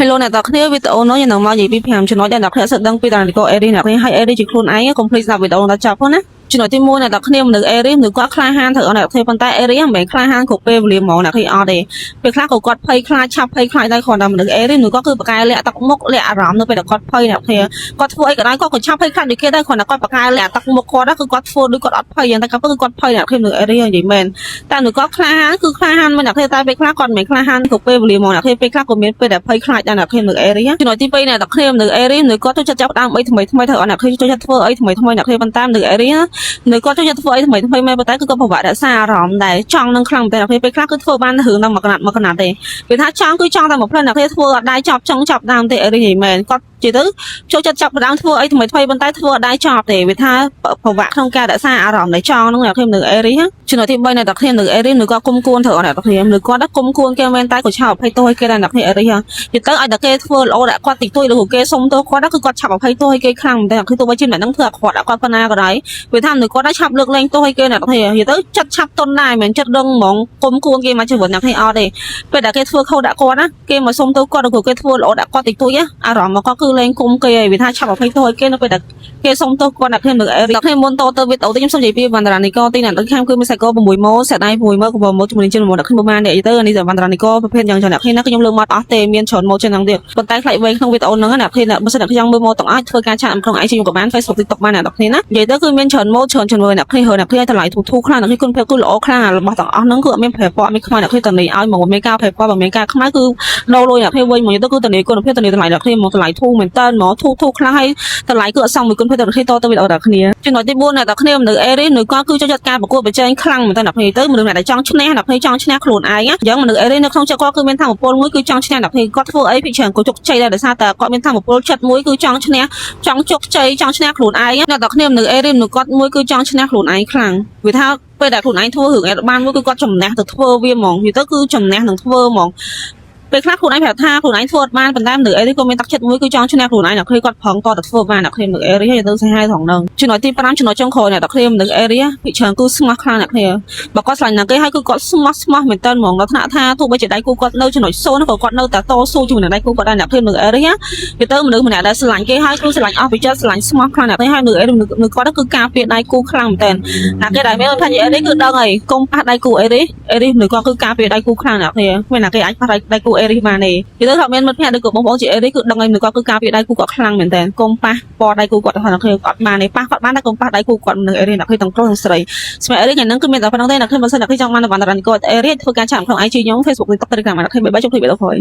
Hello អ្នកទាំងគ្នាវីដេអូនេះខ្ញុំនឹងមកនិយាយពី5ចំណុចដែលអ្នកគ្នាសិតដឹងពីតារានិកអេរីអ្នកគ្នាឲ្យអេរីជាខ្លួនឯងកុំភ្លេចស្ដាប់វីដេអូដល់ចប់ផងណាចំណុចទី1អ្នកទាំងគ្នាមនុស្សអេរីមនុស្សគាត់ក្លាហានត្រូវអ្នកគ្នាប៉ុន្តែអេរីមិនមែនក្លាហានគ្រប់ពេលវេលាហ្មងអ្នកគ្នាអត់ទេពេលខ្លះក៏គាត់ភ័យខ្លាចឆាប់ភ័យខ្លាចដែរគ្រាន់តែមនុស្សអេរីមនុស្សគាត់គឺបកកែលាក់ទឹកមុខលាក់អារម្មណ៍នៅពេលដែលគាត់ភ័យអ្នកគ្នាគាត់ធ្វើអីក៏ដោយគាត់ក៏ឆាប់ភ័យខ្លាចដូចគេដែរគ្រាន់តែគាត់បកកែលាក់ទឹកមុខគាត់គឺគាត់ធ្វើដូចគាត់អត់ភ័យយ៉ាងតែគាត់គឺគាត់ភ័យអ្នកគ្នាមនុស្សអេរីនិយាយមែនតែមនុស្សគាត់ក្លាហានគឺក្លាហានមិនអ្នកគ្នាតែពេលខ្លះគាត់មិនមែនក្លាហានគ្រប់ពេលវេលាហ្មងអ្នកគ្នាពេលខ្លះក៏មានពេលដែលភ័យខ្លាចដែរអ្នកគ្នាមនុស្សអេរីចំណុចទី2អ្នកទាំងគ្នាមនុស្សអេរីមនុស្សគាត់ចូលចិត្តចាប់ដើមអីថ្មីៗត្រូវអ្នកគ្នាចូលចិត្តធ្វើអីថ្មីៗអ្នកគ្នាប៉ុន្តែមនុស្សអេរីមនុស្សគាត់ចូលចិត្តធ្វើអីថ្មីៗមែនប៉ុន្តែគឺគាត់ពិបាករក្សាអារម្មណ៍ដែរចង់នឹងខ្លាំងតែអ្នកពេលខ្លះគឺធ្វើបានរឿងដល់មួយកណាត់ទេពេលថាចង់គឺចង់តែមួយផ្លូវអ្នកគ្នាធ្វើអត់ដែរចប់ចង់ចាប់ដើមទេអេរីមែនគាត់ជាទៅចូលចិត្តចាប់ដើមធ្វើអីថ្មីប៉ុន្តែធ្វើអត់ដែរចប់ទេវាថាពិបាកក្នុងការរក្សាអារម្មណ៍ដែលចង់នឹងអ្នកគ្នាមនុស្សអេរីចំណុចទី3អ្នកគ្នាមនុស្សអេរីមនុស្សគាត់គុំគួនត្រូវអ្នកគ្នាមនុស្សគាត់គុំគួនគេមែនតែក៏ឆាប់អភ័យទោសឲ្យគេដែរអ្នកគ្នាអេរីនិយាយទៅឲ្យតែគេធ្វើល្អដាក់គាត់តិចតួចឬគេសុំទោសគាត់គឺគាត់ឆាប់អភ័យទោសឲ្យគេខ្លាំងតែគឺទោះបីជាអ្នកនឹងធ្វើអាក្រក់គាត់ប៉ុណ្ណាក៏ដោយវាថាមនុស្សគាត់ដែរឆាប់លើកលែងទោសឲ្យគេអ្នកគ្នានិយាយទៅចិត្តឆាប់ទន់ដែរមិនចិត្តរឹងហ្មងគុំគួនគេមកជីវិតអ្នកគ្នាអត់ទេពេលដែលគេធ្វើខុសដាក់គាត់ណាគេមកសុំទោសគាត់ឬគេធ្វើល្អដាក់គាត់តិចតួចអារម្មណ៍របស់គាត់គឺលែងគុំគេហើយវាថាឆាប់អភ័យទោសឲ្យគេនៅពេលដែលគេសុំទោសគាត់អ្នកគ្នាមនុស្សអេរីអ្នកគ្នាមុនតទៅវីដេអូនេះខ្ញុំសូមនិយាយពីវណ្ណរានីកទីអ្នកទាំងខាងគឺមានសាច់ក6ម៉ូសេដៃ6ម៉ូក៏6ម៉ូជាមួយនឹង1អ្នកគ្នាប្រហែលអ្នកទៅនេះតែវណ្ណរានីកប្រភេទយ៉ាងច្រើនអ្នកគ្នាណាខ្ញុំលើកមកអស់ទេមានច្រើនម៉ូចឹងហ្នឹងទៀតប៉ុន្តែខ្លាចវែងក្នុងវីដេអូហ្នឹងអ្នកគ្នាបើសិនអ្នកខ្ញុំមើលម៉ូទាំងអស់ធ្វើការឆាតក្នុង IG ក៏បាន Facebook TikTok បានអ្នកគ្នាណានិយាយទៅគឺមានច្រើនម៉ូច្រើនជាមួយអ្នកគ្នាហើយអ្នកគ្នាតម្លៃធូរខ្លាំងអ្នកគ្នាគុណភាពគឺល្អខ្លាំងរបស់ទាំងអស់ហ្នឹងគឺអត់មានប្រែពណ៌មានខ្មៅអ្នកគ្នាតនីឲ្យមកមានការប្រែពណ៌បើមានការខ្មៅគឺដូរលុយអ្នកគ្នាវិញមកទៅគឺតនីគុណភាពតនីតម្លៃអ្នកគ្នាមកតម្លៃធូរមែនតើមកធូរខ្លាំងហើយតម្លៃគឺអត់សមមួយគុណភាពអ្នកគ្នាតទៅវីដេអូអ្នកគ្នាចំណុចទី4អ្នកគ្នាមនុស្សអេរីមនុស្សគាត់គឺចូលចិត្តការប្រកួតប្រជែងខ្លាំងមែនតើអ្នកគ្នាទៅមនុស្សដែលចង់ឈ្នះអ្នកគ្នាចង់ឈ្នះខ្លួនឯងអញ្ចឹងមនុស្សអេរីនៅក្នុងចិត្តគាត់គឺមានធម៌ពលមួយគឺចង់ឈ្នះអ្នកគ្នាគាត់ធ្វើអីពីច្រើនក៏ជោគជ័យដែរដោយសារតែគាត់មានធម៌ពលចិត្តមួយគឺចង់ឈ្នះចង់ជោគជ័យចង់ឈ្នះខ្លួនឯងអ្នកគ្នាមនុស្សអេរីមនុស្សគាត់មួយគឺចង់ឈ្នះខ្លួនឯងខ្លាំងវាថាពេលដែលខ្លួនឯងធ្វើរឿងអេរបានមួយគឺគាត់ចំណាស់ទៅធ្វើវាហ្មងនិយាយទៅគឺចំណាស់នឹងធ្វើហ្មងពេលខ្លះខ្លួនឯងប្រាប់ថាខ្លួនឯងធ្វើអត់បានប៉ុន្តែមនុស្សអេរីក៏មានទឹកចិត្តមួយគឺចង់ឈ្នះខ្លួនឯងអ្នកគ្នាគាត់ប្រឹងតទៅធ្វើបានអ្នកគ្នាមនុស្សអេរីហើយទៅសាហាវត្រង់ហ្នឹងចំណុចទី5ចំណុចចុងក្រោយអ្នកគ្នាមនុស្សអេរីពីច្រើនគឺស្មោះខ្លាំងអ្នកគ្នាបើគាត់ឆ្លាញ់ណាគេហើយគឺគាត់ស្មោះមែនតើហ្មងដល់ថ្នាក់ថាទោះបីជាដៃគូគាត់នៅចំណុច0ក៏គាត់នៅតែតស៊ូជាមួយនឹងដៃគូគាត់ដែរអ្នកគ្នាមនុស្សអេរីវាទៅមនុស្សម្នាក់ដែលឆ្លាញ់គេហើយគឺឆ្លាញ់អស់ពីចិត្តឆ្លាញ់ស្មោះខ្លាំងអ្នកគ្នាហើយមនុស្សអេរីមនុស្សគាត់គឺការពារដៃគូខ្លាំងមែនតើអ្នកគេដែលមានថាអេរីគឺដឹងហើយកុំប៉ះដៃគូអេរីមនុស្សគាត់គឺការពារដៃគូខ្លាំងអ្នកគ្នាមិនណាគេអាចប៉ះដៃគូអេរីបានទេនិយាយទៅថាមានមិត្តភក្តិឬក៏បងប្អូនជាអេរីគឺដឹងហើយមនុស្សគាត់គឺការពារដៃគូគាត់ខ្លាំងមែនតើកុំប៉ះពណ៌ដៃគូគាត់ថាគេអត់បានទេប៉ះគាត់បានតែកុំប៉ះដៃគូគាត់នឹងអេរីអ្នកគេទាំងប្រុសទាំងស្រីស្មែអេរីយ៉ាងហ្នឹងគឺមានតែប៉ុណ្្នឹងទេអ្នកគេមិនសិនអ្នកគេចង់បានវណ្ណរានីកអេរីធ្វើការចាក់ក្នុង IG ខ្ញុំ Facebook TikTok Telegram អ្នកគេបាយជុំគ្នាវីដេអូក្រោយ